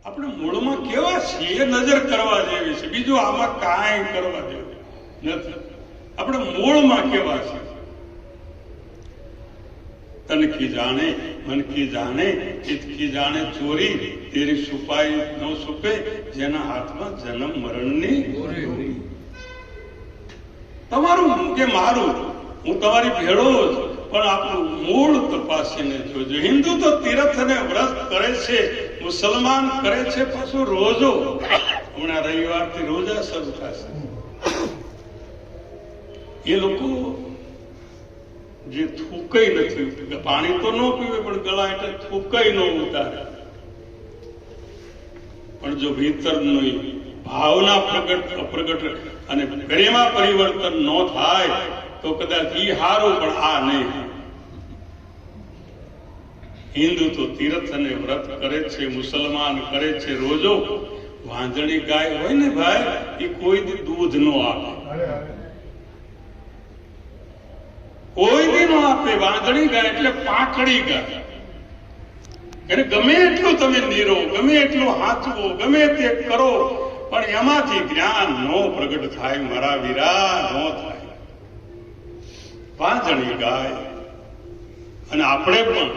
આપણે મૂળમાં કેવા છીએ નજર કરવા જેવી છે, બીજું આમાં કાંઈ કરવા જેવું નથી. આપણે મૂળમાં કેવા છે. તન કી જાણે મન કી જાણે ચિત્ત કી જાણે ચોરી, તેરી છુપાઈ ન છુપે, જેના હાથમાં જન્મ મરણની દોરી. તમારું કે મારું, હું તમારી ભેળો જ, પણ આપણું મૂળ તપાસીને જોજો. હિન્દુ તો તીર્થ અને વ્રત કરે છે, મુસલમાન કરે છે પાછું રોજો. હમણાં રવિવારથી રોજા શરૂ થશે. એ લોકો જે થૂકઈ નથી, પાણી તો ન પીવે પણ ગળા એટલે થૂકઈ ન ઉતારે, પણ જો ભીતરની ભાવના પ્રગટ અને પ્રેમમાં પરિવર્તન ન થાય તો કદાચ ઈ હારું, પણ આ નહીં. હિન્દુ તો તીર્થ અને વ્રત કરે છે, મુસલમાન કરે છે રોજો. વાંદણી ગાય હોય ને ભાઈ, એ કોઈ દી દૂધ નો આપે, કોઈ દી નો આપે. વાંદણી ગાય એટલે પાંખડી ગાય. એને ગમે એટલું તમે નીરો, ગમે એટલું હાચવો, ગમે તે કરો, પણ એમાંથી જ્ઞાન નો પ્રગટ થાય મારા વીરા, નો થાય. વાંદણી ગાય. અને આપણે પણ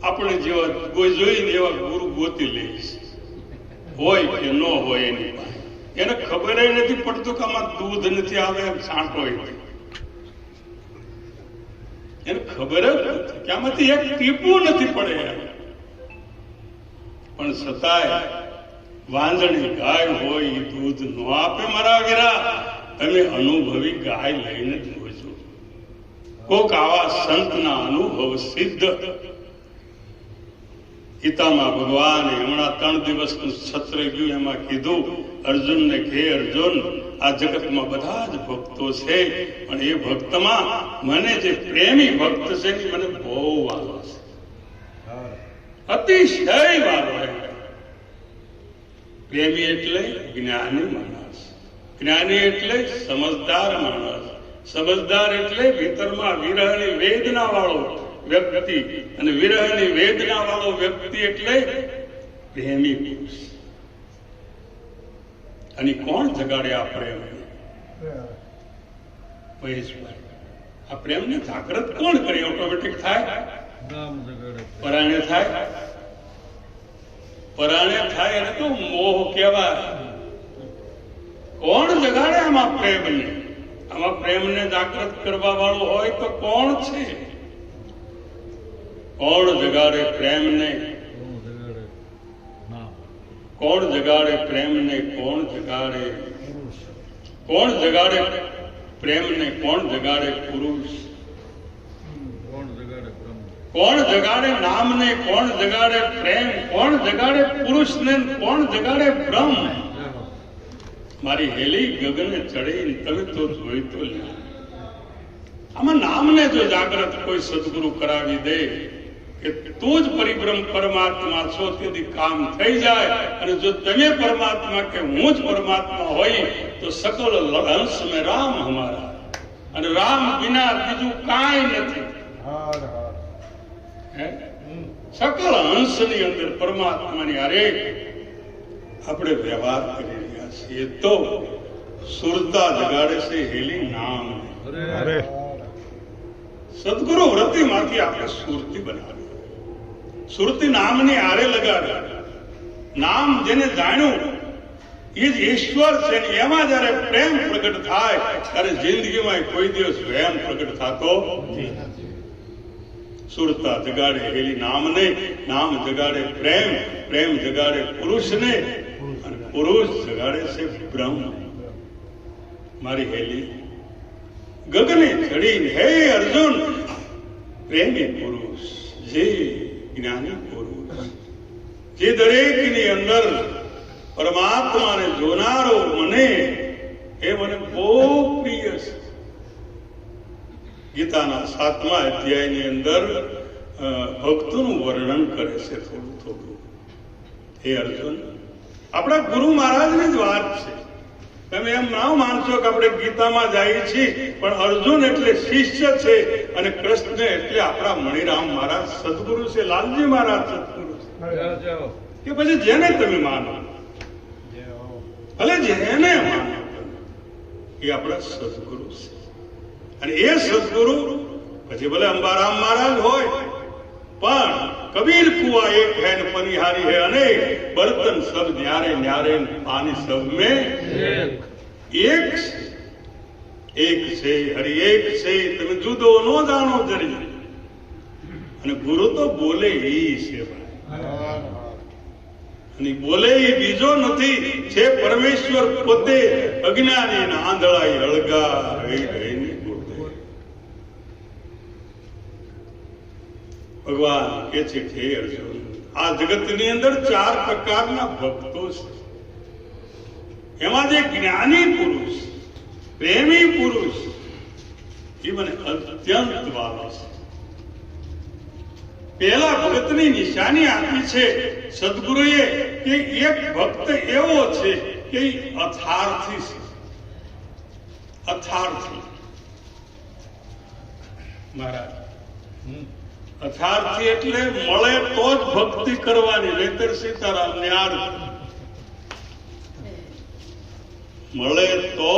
આપણે જેવા કોઈ જોઈને એવા ગુરુ ગોતી લઈશ, હોય કે ન હોય એની પાસે. એને ખબર નથી પડતું કે આમાં દૂધ નથી આવે, છાંટો હોય. એને ખબર જ નથી કે આમાંથી એક ટીપું નથી પડે. પણ છતાંય વાંદણી ગાય હોય એ દૂધ ન આપે મારા વીરા. તમે અનુભવી ગાય લઈને જોજો. કોક આવા સંતના અનુભવ સિદ્ધ. ગીતામાં ભગવાને હમણાં 3 દિવસનું સત્ર ગયું, એમાં કીધું અર્જુનને કે અર્જુન, આ જગતમાં બધા જ ભક્તો છે, પણ એ ભક્તમાં મને જે પ્રેમી ભક્ત છે ને મને બહુ વાલો છે, અતિશય વાલો. પ્રેમી એટલે જ્ઞાની માણસ, જ્ઞાની એટલે સમજદાર માણસ, સમજદાર એટલે ભીતરમાં વિરહની વેદના વાળો વ્યક્તિ, અને વિરહની વેદના વાળો વ્યક્તિ એટલે પ્રેમી પુરુષ. અને કોણ જગાડે આ પ્રેમ? મહેશભાઈ, આ પ્રેમને જાગૃત કોણ કરે? ઓટોમેટિક થાય? પરાણે થાય? પરાણે થાય એને તો મોહ કહેવાય. કોણ જગાડે આમાં પ્રેમને? આમાં પ્રેમને જાગૃત કરવા વાળો હોય તો કોણ છે? કોણ જગાડે પ્રેમને? કોણ જગાડે પ્રેમને? કોણ જગાડે? કોણ જગાડે પ્રેમને? કોણ જગાડે પુરુષ? કોણ જગાડે નામને? કોણ જગાડે પ્રેમ? કોણ જગાડે પુરુષને? કોણ જગાડે બ્રહ્મ? મારી હેલી ગગને ચડે, તમે તો જોઈ તો લે. આમાં નામને જો જાગૃત કોઈ સદગુરુ કરાવી દે કે તું જ પરિબ્રહ્મ પરમાત્મા છો, તેથી કામ થઈ જાય. અને જો તમે પરમાત્મા કે હું જ પરમાત્મા હોય તો સકલ હંસ મેં રામ હમારા, અને રામ વિના બીજું કાંઈ નથી. સકલ હંસની અંદર પરમાત્માની હારે આપણે વ્યવહાર કરી રહ્યા છીએ. તો સુરતા જગાડે છે હેલી નામ. સદગુરુ વ્રતિ માંથી આપણે સુરતી બનાવી, સુરતી નામની હારે લગાડે. નામ જેને જાણ્યું એ જ ઈશ્વર છે. એમાં જયારે પ્રેમ પ્રગટ થાય ત્યારે જિંદગીમાં કોઈ દિવસ પ્રેમ પ્રગટ થતો નથી. સુરતા જગાડે હેલી નામને, નામ જગાડે પ્રેમ, પ્રેમ જગાડે પુરુષને, અને પુરુષ જગાડે છે બ્રહ્મ. મારી હેલી ગગને ચડીને, હે અર્જુન, પ્રેમી પુરુષ, જે જ્ઞાની પુરુષ, જે દરેકની અંદર પરમાત્માને જોનારો મને, એ મને બહુ પ્રિય છે. ગીતાના 7મા અધ્યાયની અંદર ભક્તોનું વર્ણન કરે છે થોડું થોડું. હે અર્જુન, આપણા ગુરુ મહારાજની જ વાત છે. તમે એમ ના માનશો કે આપણે ગીતામાં જઈએ છીએ, પણ અર્જુન એટલે શિષ્ય છે, અને કૃષ્ણ એટલે આપણા મણિરામ મહારાજ સદગુરુ છે, લાલજી મહારાજ સદગુરુ છે. કે પછી જેને તમે માનો, ભલે જેને માનો એ આપણા સદગુરુ છે. અને એ સદગુરુ પછી ભલે અંબારામ મહારાજ હોય, પણ કબીર કુआ एक है न परिहारी है अनेक, बर्तन सब न्यारे न्यारे पानी सब में एक છે હરિ એક છે. તમે જુદો ન જાણો જરી. અને ગુરુ તો બોલે ઈ છે અને બોલે ઈ બીજો નથી, છે પરમેશ્વર પોતે. અજ્ઞાની ના આંધળાઈ અળગા રહી રહીને બોલે. ભગવાન કે છે હે અર્જુન, આ જગતની અંદર 4 પ્રકારના ભક્તો છે. એમાં જે જ્ઞાની પુરુષ, પ્રેમી પુરુષ, એ મને અત્યંત વાલો છે. પહેલા ભક્તની નિશાની આપી છે સદગુરુએ કે એક ભક્ત એવો છે કે અથાર્થી છે. અથાર્થી મહારાજ, અથાર્થી એટલે મળે તો જ ભક્તિ કરવાની, નહીતર સીતારામ ન્યાર. મળે તો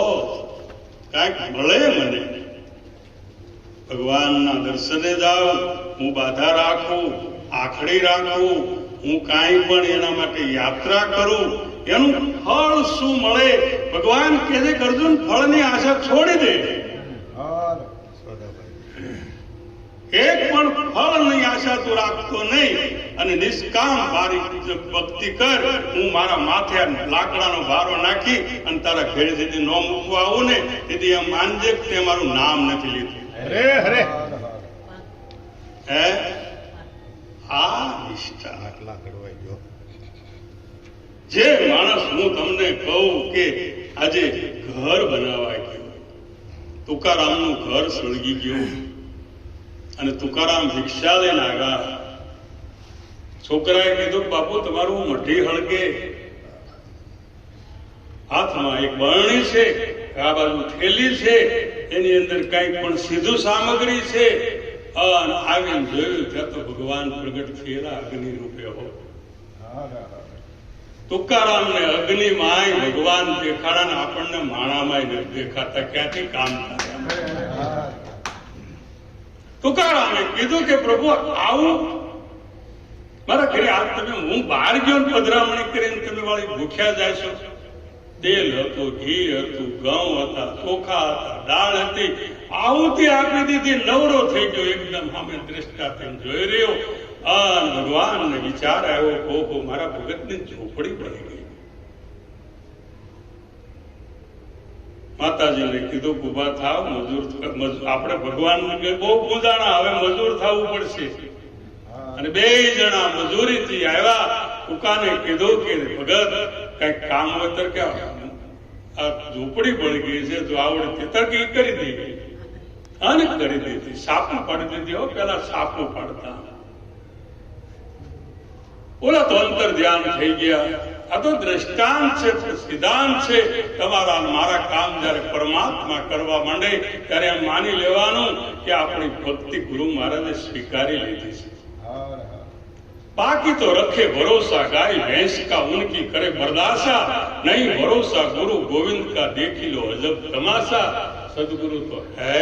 કાંઈક મળે મને, ભગવાનના દર્શને જાઉં, હું બાધા રાખું, આખડી રાખું, હું કાંઈ પણ એના માટે યાત્રા કરું, એનું ફળ શું મળે? ભગવાન કહે છે કે અર્જુન, ફળની આશા છોડી દે. એક પણ ફળની આશા તું રાખતો નહીં અને નિષ્કામ મારી ભક્તિ કર. હું મારા માથે લાકડાનો ભારો નાખી અને તારા ઘેરે જેથી ન મૂકવા આવું ને તેથી એમ માનજે કે તે મારું નામ નથી લીધું. હરે હરે હે આ નિષ્ઠા. જે માણસ હું તમને કહું કે આજે ઘર બનાવાય ગયું, તુકારામનું ઘર સળગી ગયું અને તુકારામ ભિક્ષા લઈને આવ્યા. છોકરાએ કીધું બાપુ તમારું મઢી હળગે. હાથમાં એક બરણી છે, આ બાજુ થેલી છે, એની અંદર કઈ પણ સીધું સામગ્રી છે. અને આવીને જોયું ત્યાં તો ભગવાન પ્રગટ થયેલા અગ્નિ રૂપે હો. તુકારામને અગ્નિમાય ભગવાન દેખાડા ને આપણને માણામાય નથી દેખાતા. ક્યાંથી કામ થાય? તુકારામે કીધું કે પ્રભુ આવું મારા ઘરે આજ તમે, હું બહાર ગયો ને પધરામણી કરીને તમે વાળી ભૂખ્યા જાય છો. તેલ હતું, ઘી હતું, ઘઉં હતા, ચોખા હતા, દાળ હતી, આવુતિ આપી દીધી. નવરો થઈ ગયો, એકદમ સામે દ્રષ્ટા થઈને જોઈ રહ્યો. અને ભગવાનને વિચાર આવ્યો, ઓહો મારા ભગતની ઝોપડી પડી ગઈ. માતાજીને કીધું ઉભા થાવ, મજૂર. આપણે ભગવાન બહુ પૂજાણા, હવે મજૂર થવું પડશે. અને 2 જણા મજૂરીથી આવ્યા. કુકાને કીધું કે ભગત કઈક કામ હોય કે આ ઝૂંપડી પડી ગઈ છે, જો આવડે તરકી કરી દીધી. અને કરી દીધી, સાપું પાડી દીધી. હો પેલા સાપું પાડતા, ઓલા તો અંતર ધ્યાન થઈ ગયા. આ તો દ્રષ્ટાંત છે, સિદ્ધાંત છે. તમારા મારા કામ જયારે પરમાત્મા કરવા માંડે ત્યારે એમ માની લેવાનું કે આપણી ભક્તિ ગુરુ મહારાજે સ્વીકારી લીધી છે. बाकी तो रखे भरोसा गाय भैंस का उनकी करे बर्दाशा, नहीं भरोसा गुरु गोविंद का देखी लो अजब तमाशा. सदगुरु तो है.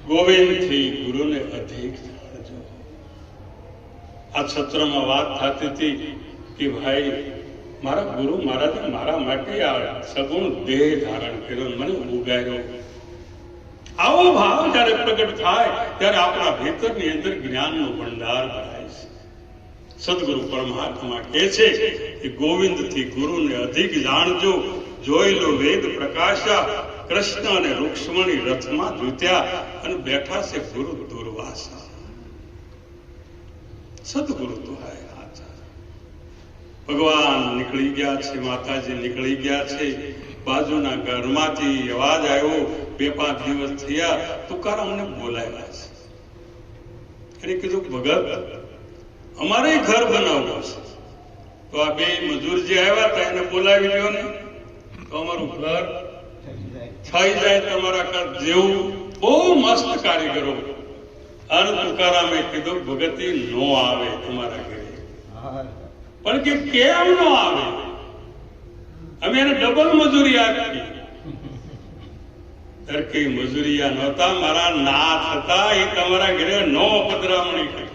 गोविंद थी गुरु ने अधिक जाणजो. आ सत्रमां वात थती थी कि भाई मारा गुरु महाराजे मारा माटे आ सगुण देह धारण कर्यो, मने उगार्यो. આવો ભાવ જયારે પ્રગટ થાય ત્યારે આપણા ભીતરની અંદર જ્ઞાનનો ભંડાર ભરાય છે. સદગુરુ પરમાત્મા કહે છે કે ગોવિંદથી ગુરુને અધિક જાણજો, જોઈ લો વેદ પ્રકાશા. કૃષ્ણ અને રૂક્ષ્મણી રથમાં દ્વિત્યા અને બેઠા છે ગુરુ દુર્વાસા. સદગુરુ તો ભગવાન નીકળી ગયા છે, માતાજી નીકળી ગયા છે. બાજુના ઘરમાંથી અવાજ આવ્યો, 2-5 દિવસ થયા, તુકારામને બોલાવ્યા છે. એને કીધું ભગત અમારે ઘર બનાવવું છે, તો આ 2 મજૂર જે આવ્યા હતા એને બોલાવી લ્યો ને, તો અમારું ઘર થઈ જાય. તમારા ઘર જેવું બહુ મસ્ત કારીગરો. અને તુકારામે કીધું ભગતી નો આવે તમારા ઘરે. પણ કે કેમ નો આવે? અમે એને ડબલ મજૂરી આપી. તરકે મજૂરિયા નહોતા, મારા નાથ હતા, એ તમારા ઘરે નો પધરામણી કરી.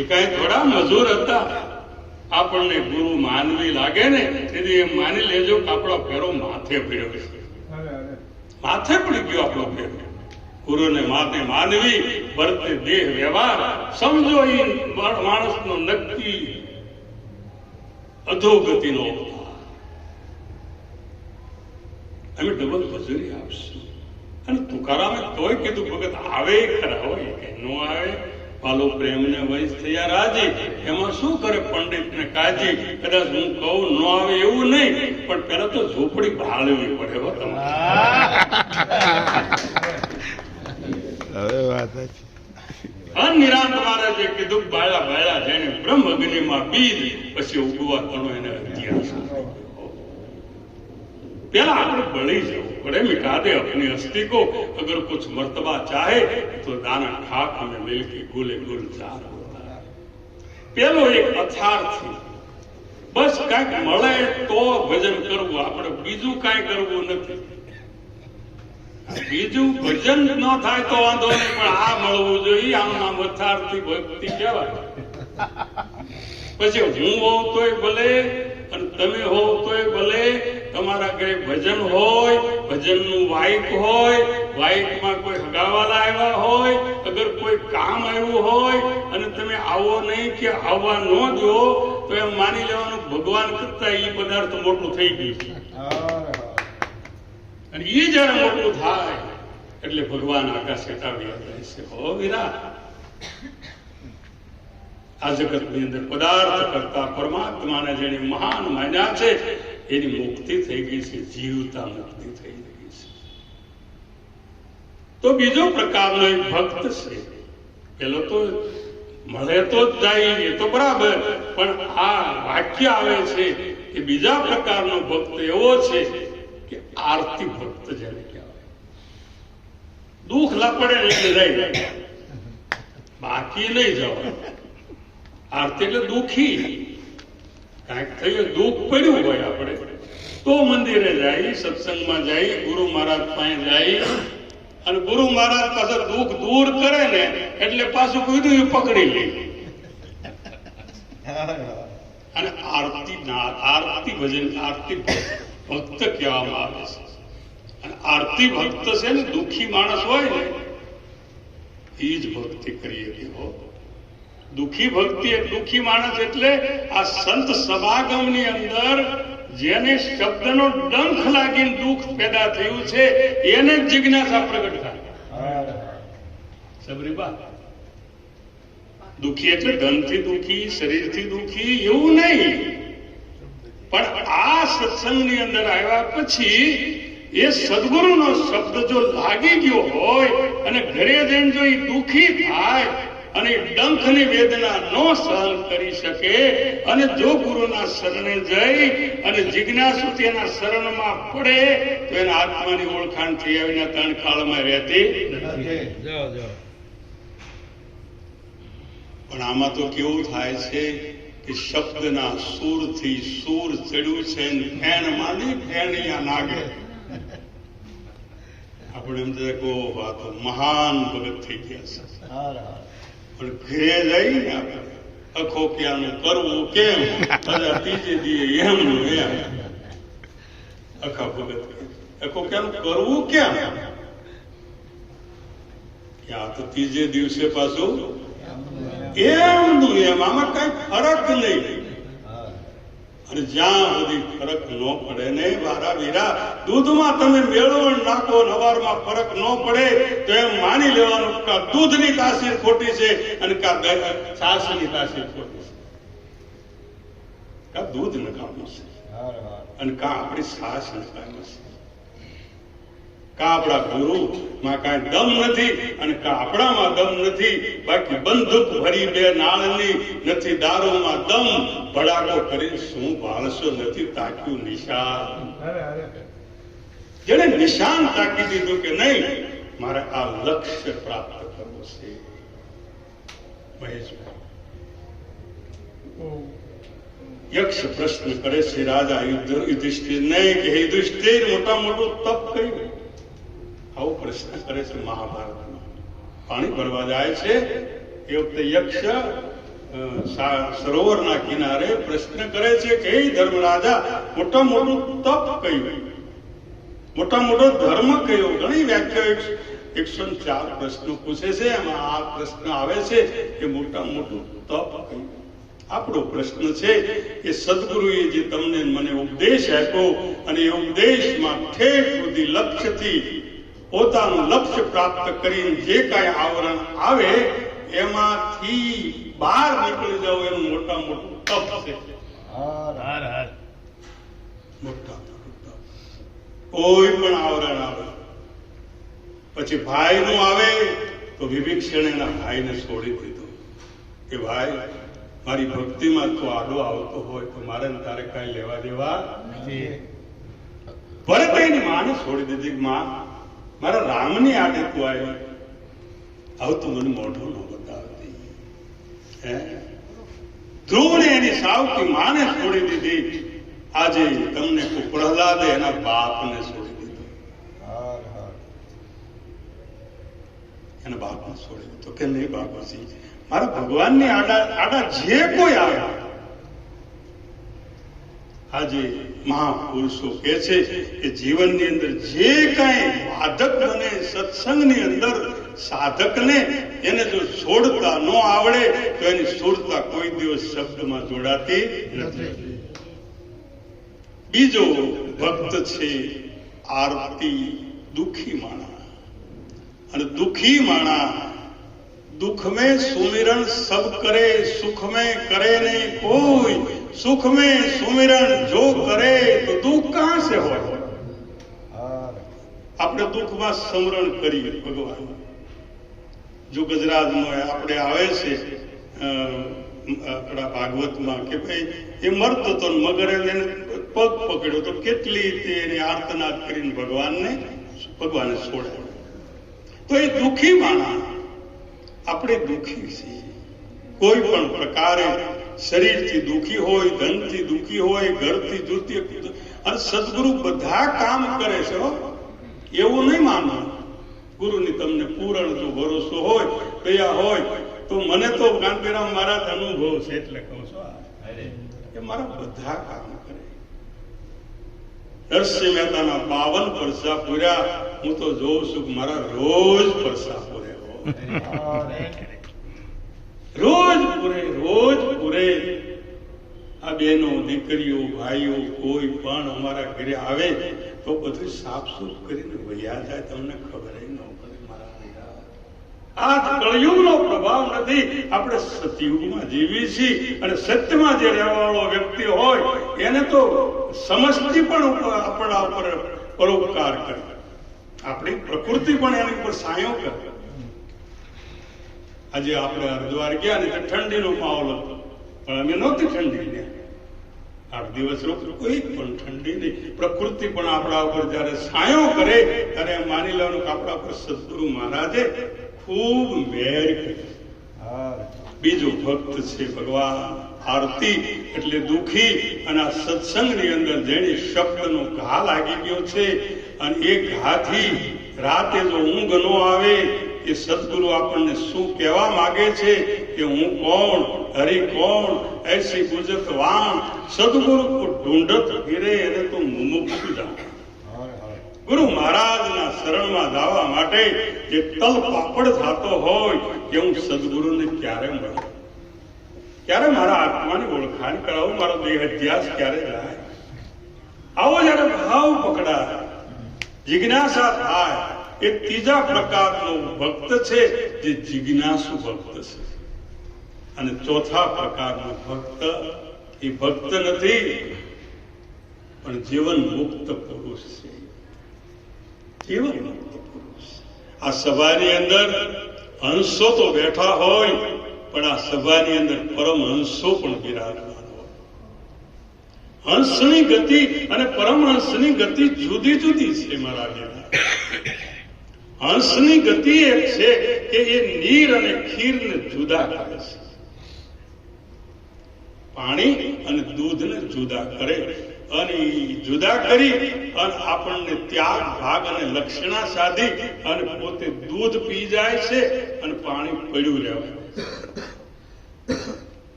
એ કઈ થોડા મજૂર હતા. આપણને ગુરુ માનવી લાગે ને તેથી એમ માની લેજો કે આપણો ફેરો માથે પડ્યો છે. માથે પડી ગયો આપણો ફેરો. ગુરુને માથે માનવી વર્તે દેહ વ્યવહાર સમજો. એ માણસનો નક્કી અધોગતિનો અમે ડબલ મજૂરી આપશું. અને તુકારામે તોય કીધું ભગત આવે ખરા, હોય કે નો આવે. પાલો પ્રેમને વંશ થયા રાજી. એમાં શું કરે પંડિત ને કાજી? કદાચ હું કહું નો આવે એવું નહીં, પણ પેલા તો ઝોપડી ભાળવી પડે. હો તમારે નિરાંત મહારાજે કીધું બાળા બાળા જેને બ્રહ્મ અગ્નિમાં બીજ પછી ઉગવા તણો એને ઇતિહાસ. પેલા આપણે બળી જવું પડે. મિટા દે अपनी हस्ती को, अगर कुछ मर्तबा चाहे तो दाना खाक में मिलके गुले गुलजार होता है. પેલો એક અથાર્થી. બસ કાંઈક મળે તો ભજન કરવું, આપણે બીજું કાંઈ કરવું નથી. બીજું ભજન ન થાય તો વાંધો નહીં, પણ આ મળવું જોઈએ. આનું નામ અથાર્થી ભક્તિ કહેવાય. પછી હું હોઉં તોય ભલે અને તમે હોવ તોય ભલે. તમારા ઘરે ભજન હોય, ભજનનું વાઇક હોય, વાઇકમાં કોઈ હગાવાલા આવ્યા હોય, અગર કોઈ કામ આવ્યું હોય અને તમે આવો નહીં કે આવવા ન દો તો એમ માની લેવાનું ભગવાન કરતા એ પદાર્થ મોટું થઈ ગયું છે. અને એ જયારે મોટું થાય એટલે ભગવાન આકાશ હટાવી રહેશે. હો વીરા, આ જગતની અંદર પદાર્થ કરતા પરમાત્માને જેને મહાન માન્યા છે એની મુક્તિ થઈ ગઈ છે, જીવતા મુક્તિ થઈ ગઈ છે. તો બીજો પ્રકારનો એક ભક્ત છે. પેલો તો મળે તો જ જાય એ તો બરાબર, પણ આ વાક્ય આવે છે કે બીજા પ્રકારનો ભક્ત એવો છે કે આરતી ભક્ત જેને કહેવાય. દુઃખ લાપડે એટલે જાય, બાકી નહીં જવાય. આરતી એટલે દુઃખી. કાંઈક થયું, દુઃખ પડ્યું હોય આપણે તો મંદિરે જાય, સત્સંગમાં જાય, ગુરુ મહારાજ પાસે જાય. અને ગુરુ મહારાજ પાસે દુઃખ દૂર કરે ને એટલે પાછું કીધું પકડી લે. અને આરતી ભજન આરતી ભક્ત કહેવામાં આવે છે. અને આરતી ભક્ત છે ને દુઃખી માણસ હોય ને એ જ ભક્તિ કરીએ કેવો. દુઃખી ભક્તિ, દુઃખી માણસ એટલે આ સંત સમાગમની અંદર જેને શબ્દનો ડંખ લાગીને દુઃખ પેદા થયું છે એને જ જિજ્ઞાસા પ્રગટ થાય. સબરીબા, દુઃખી એટલે ધનથી દુઃખી, શરીરથી દુઃખી એવું નહીં, પણ આ સત્સંગની અંદર આવ્યા પછી એ સદગુરુનો શબ્દ જો લાગી ગયો હોય અને ઘરે જઈને જો એ દુઃખી થાય અને ડંખની વેદના નો સહન કરી શકે અને જો ગુરુના શરણે જઈ અને જિજ્ઞાસુ તેના શરણમાં પડે તો એના આત્માની ઓળખાણ થઈ આવીને ત્રણ કાળમાં રહેતી નથી. પણ આમાં તો કેવું થાય છે કે શબ્દના સૂરથી સૂર ચડ્યું છે, ફેણ માંડી ફેણિયા નાગે. આપણે એમ કહો આ તો મહાન ભગત થઈ ગયા છે. પણ ઘરે જઈને આપણે અખો ક્યાંનું કરવું કેમ, ત્રીજે દીએ એમનું એમ અખા ભગત અખો ક્યાંનું કરવું કેમ, ત્યાં તો ત્રીજે દિવસે પાછું એમનું એમ. આમાં કઈ ફરક નહીં. અને જ્યાં સુધી ફરક ન પડે ને વારા વીરા, દૂધમાં તમે મેળવણ નાખો નવારમાં ફરક ન પડે તો એમ માની લેવાનું કે દૂધની તાસીર ખોટી છે અને છાશની તાસીર ખોટી છે. કા દૂધ નકામું છે અને કા આપણી છાશ નકામી છે. કા આપણા ગુરુ માં કાંઈ દમ નથી અને કા આપણામાં દમ નથી. બાકી બંદૂક ભરી બે નાળની નથી, દારૂમાં દમ ભડાકો કરી શું ભાળશો નથી તાક્યું નિશાન. જેને નિશાન તાકી દીધું કે નહીં, મારે આ લક્ષ્ય પ્રાપ્ત કરવું છે. યક્ષ પ્રશ્ન કરે છે રાજા યુધિષ્ઠિરને કે હે યુધિષ્ઠિર, મોટા મોટું તપ કર્યું. આવો પ્રશ્ન કરે છે મહાભારતમાં. પાણી ભરવા જાય છે એ વખતે યક્ષ સરોવરના કિનારે પ્રશ્ન કરે છે કે હે ધર્મરાજા, મોટા મોટું તપ કયું, મોટા મોટો ધર્મ કયો? ઘણી વ્યાખ્યા 104 પ્રશ્નો પૂછે છે, એમાં આ પ્રશ્ન આવે છે કે મોટા મોટું તપ કયું. આપણો પ્રશ્ન છે કે સદગુરુએ જે તમને મને ઉપદેશ આપ્યો અને એ ઉપદેશમાં ઠેઠ સુધી લક્ષ્યથી પોતાનું લક્ષ્ય પ્રાપ્ત કરીને જે કાંઈ આવરણ આવે એમાંથી બહાર નીકળી જવું, એનું મોટા મોટું તપ છે. મોટા કોઈ પણ આવરણ આવે, પછી ભાઈનું આવે તો વિભીષણ એના ભાઈને છોડી દીધો કે ભાઈ, મારી ભક્તિમાં તું આડો આવતો હોય તો મારે તારે કઈ લેવા દેવા નથી. ભરત એની માને છોડી દીધી, માં મારા રામની આડે તું આવી, આવું તું મને મોઢું ન બતાવતી. ધ્રુવને એની સાવકી માને છોડી દીધી. આજે તમને પ્રહલાદે એના બાપને છોડી દીધો, એના બાપને છોડી દીધો કે નહીં બાપુજી, મારા ભગવાનની આડા જે કોઈ આવે. આજે મહાપુરુષો કે છે કે જીવનની અંદર જે કાંઈ બાધક બને સત્સંગની અંદર સાધકને, એને જો છોડતા ન આવડે તો એની સુરતા કોઈ દિવસ શબ્દમાં જોડાતી નથી. બીજો ભક્ત છે આરતી દુખી માણા. અને દુખી માણા दुख में सुमिरन सब करे, सुख में करे नहीं कोई. सुख में सुमिरन जो करे तो दुख कहां से हो? આપણે દુઃખમાં સ્મરણ કરીએ ભગવાન. જો ગુજરાતનો આપણે આવે છે આપણા ભાગવતમાં કે ભાઈ એ મરતો તો મગરે એને પગ પકડ્યો તો કેટલી તેને આર્તનાદ કરીને ભગવાને છોડ્યો. તો એ દુઃખી માણા. આપણે દુઃખી છીએ કોઈ પણ પ્રકારે, શરીરથી દુઃખી હોય, ધનથી દુઃખી હોય, ઘરથી દુઃખી. અને સદગુરુ બધા કામ કરે છે, એવું નહીં માનવું. ગુરુની તમને પૂરણ જો ભરોસો હોય, દયા હોય તો મને તો કાંતિરામ મહારાજ અનુભવ છે એટલે કહું છું કે મારા બધા કામ કરે. નરસિંહ મહેતાના 52 પરસા પૂર્યા. હું તો જોઉં છું કે મારા રોજ પરસા પૂરે, રોજ પૂરે. આ બહેનો, દીકરીઓ, ભાઈઓ કોઈ પણ અમારા ઘરે આવે તો બધું સાફ સુફ કરીને વૈયા જાય, તમને ખબર ન પડે. આ કળયુગનો પ્રભાવ નથી. આપણે સતયુગમાં જીવી છીએ અને સત્યમાં જે રહેવાવાળો વ્યક્તિ હોય એને તો સમજથી પણ આપણા ઉપર પરોપકાર કરે, આપણી પ્રકૃતિ પણ એની ઉપર સાયો કરે. આજે આપણે હરિદ્વાર ગયા ને ઠંડીનો માહોલ હતો, પણ અમે નહોતી ઠંડી. 8 દિવસ કોઈ પણ ઠંડી નહીં. પ્રકૃતિ પણ આપણા ઉપર જયારે સાયો કરે ત્યારે માની લેવાનું કે આપણા ઉપર સદગુરુ મહારાજે ખૂબ મહેર કરી. બીજો ભક્ત છે ભગવાન આરતી, એટલે દુઃખી. અને આ સત્સંગની અંદર જેની શબ્દનો ઘા લાગી ગયો છે અને એ ઘાથી રાતે જો ઊંઘ ન આવે, એ સદગુરુ આપણને શું કહેવા માંગે છે કે હું કોણ, હરિ કોણ, ऐसी गुजत वाण, सदगुरु को ढूंढत फिरे એને તો મુમુક્ષુ જાણે. ગુરુ મહારાજના શરણમાં જવા માટે જે તલ પાપડ થતો હોય કે હું સદગુરુને ક્યારે મળું, ક્યારે મારા આત્માની ઓળખાણ કરાવું, મારો દેહ અધ્યાસ ક્યારે જાય. આવો જયારે ભાવ પકડાય, જિજ્ઞાસા થાય, એ ત્રીજા પ્રકારનો ભક્ત છે જે જિજ્ઞાસુ ભક્ત છે. અને ચોથા પ્રકારનો ભક્ત એ ભક્ત નથી પણ જીવન મુક્ત પુરુષ છે. જીવન મુક્ત પુરુષ. આ સભાની અંદર હંસો તો બેઠા હોય, પણ આ સભાની અંદર પરમહંસો પણ બિરાજમાન હોય. હંસની ગતિ અને પરમહંસની ગતિ જુદી જુદી છે મારા બેટા. હંસની ગતિ એક છે કે એ નીર અને ખીરને જુદા કરે છે, પાણી અને દૂધને જુદા કરે, અને જુદા કરી અને આપણને ત્યાગ ભાગ અને લક્ષણા સાધી અને પોતે દૂધ પી જાય છે અને પાણી પડ્યું રહેવાય.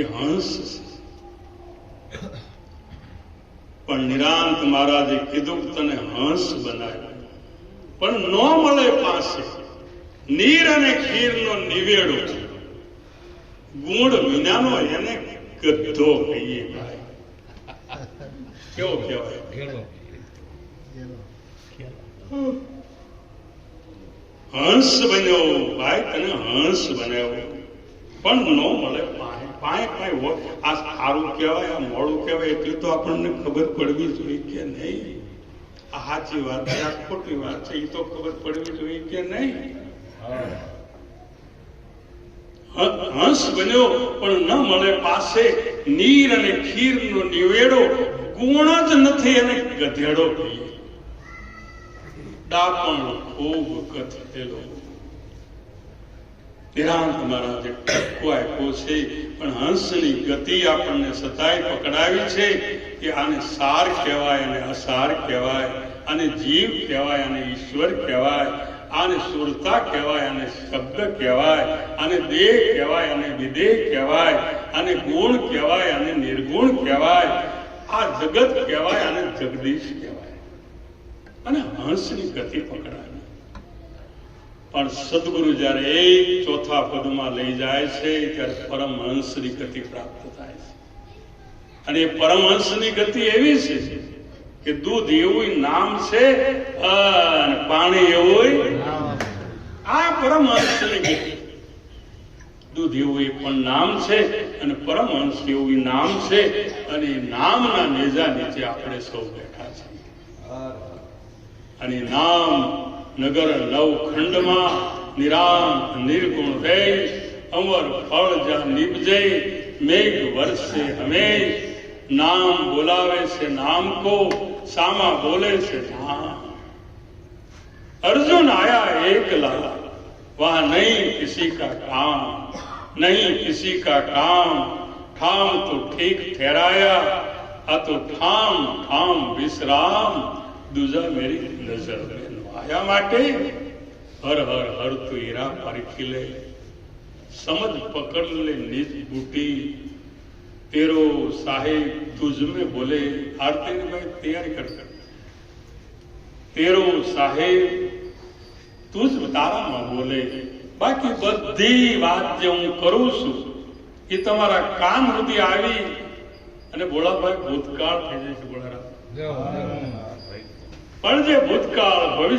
એ હંસ છે. પણ નિરાંત મહારાજે કીધું તને હંસ બનાવ્યો, પણ ન મળે પાસે નીર અને ખીરનો નિવેડો, ગુણ વિનાનો એને ગધો કહીએ ભાઈ. કેવો કહેવાય? હંસ બન્યો ભાઈ, તને હંસ બનાવ્યો, પણ ન મળે પાય પાય પાય હોય. આ સારું કહેવાય, આ મોડું કહેવાય, એટલી તો આપણને ખબર પડવી જોઈએ કે નહીં? આ સાચી વાત છે, આ ખોટી વાત છે, એ તો ખબર પડવી જોઈએ કે નહીં? હંસ બન્યો પણ ન મળે પાસે નીર અને ખીરનો નિવેડો, ગુણ જ નથી એને ગધેડો કહીએ. ડાપણ ખૂબ કથેલો. નિરાંત મહારાજે ટકો આપ્યો છે, પણ હંસની ગતિ આપણને સતાય પકડાવી છે કે આને સાર કહેવાય અને અસાર કહેવાય, આને જીવ કહેવાય અને ઈશ્વર કહેવાય, આને સુરતા કહેવાય અને શબ્દ કહેવાય, આને દેહ કહેવાય અને વિદેહ કહેવાય, આને ગુણ કહેવાય અને નિર્ગુણ કહેવાય, આ જગત કહેવાય અને જગદીશ કહેવાય. અને હંસની ગતિ પકડાય. પણ સદગુરુ જયારે એક ચોથા પદમાં લઈ જાય છે ત્યારે પરમહંસની ગતિ પ્રાપ્ત થાય છે. અને એ પરમહંસની ગતિ એવી છે કે દૂધ એવું નામ છે અને પાણી એવું આ પરમહંસની ગતિ. દૂધ એવું પણ નામ છે અને પરમહંસ એવું નામ છે, અને નામના નેજા નીચે આપણે સૌ બેઠા છીએ. અને નામ નગર નવખંડમાં નિરામ નિર્ગુણ રહે, અમર ફળ જા નિપજે, મેઘ વર્ષે હમેશ, नाम बुलावे से नाम को, सामा बोले से नाम. अर्जुन आया एकला, वहां नहीं किसी का काम, नहीं किसी का काम, ठाम तो ठीक ठहराया, आ तो ठाम ठाम विश्राम, दूजा मेरी नजर में आया माटे, हर हर हर तू हीरा परखी ले, समझ पकड़ ले निज बूटी, तेरो साहेब तुझ में बोले. आरती ने भाई तैयारी कर, तेरो साहेब तुझ ताराમાં બોલે. બાકી બધી વાત જે હું કરું છું એ તમારા કાન સુધી આવી અને બોલાભાઈ ભૂતકાળ થઈ જશે. બોલારા પણ જે ભૂતકાળ ભવિષ્ય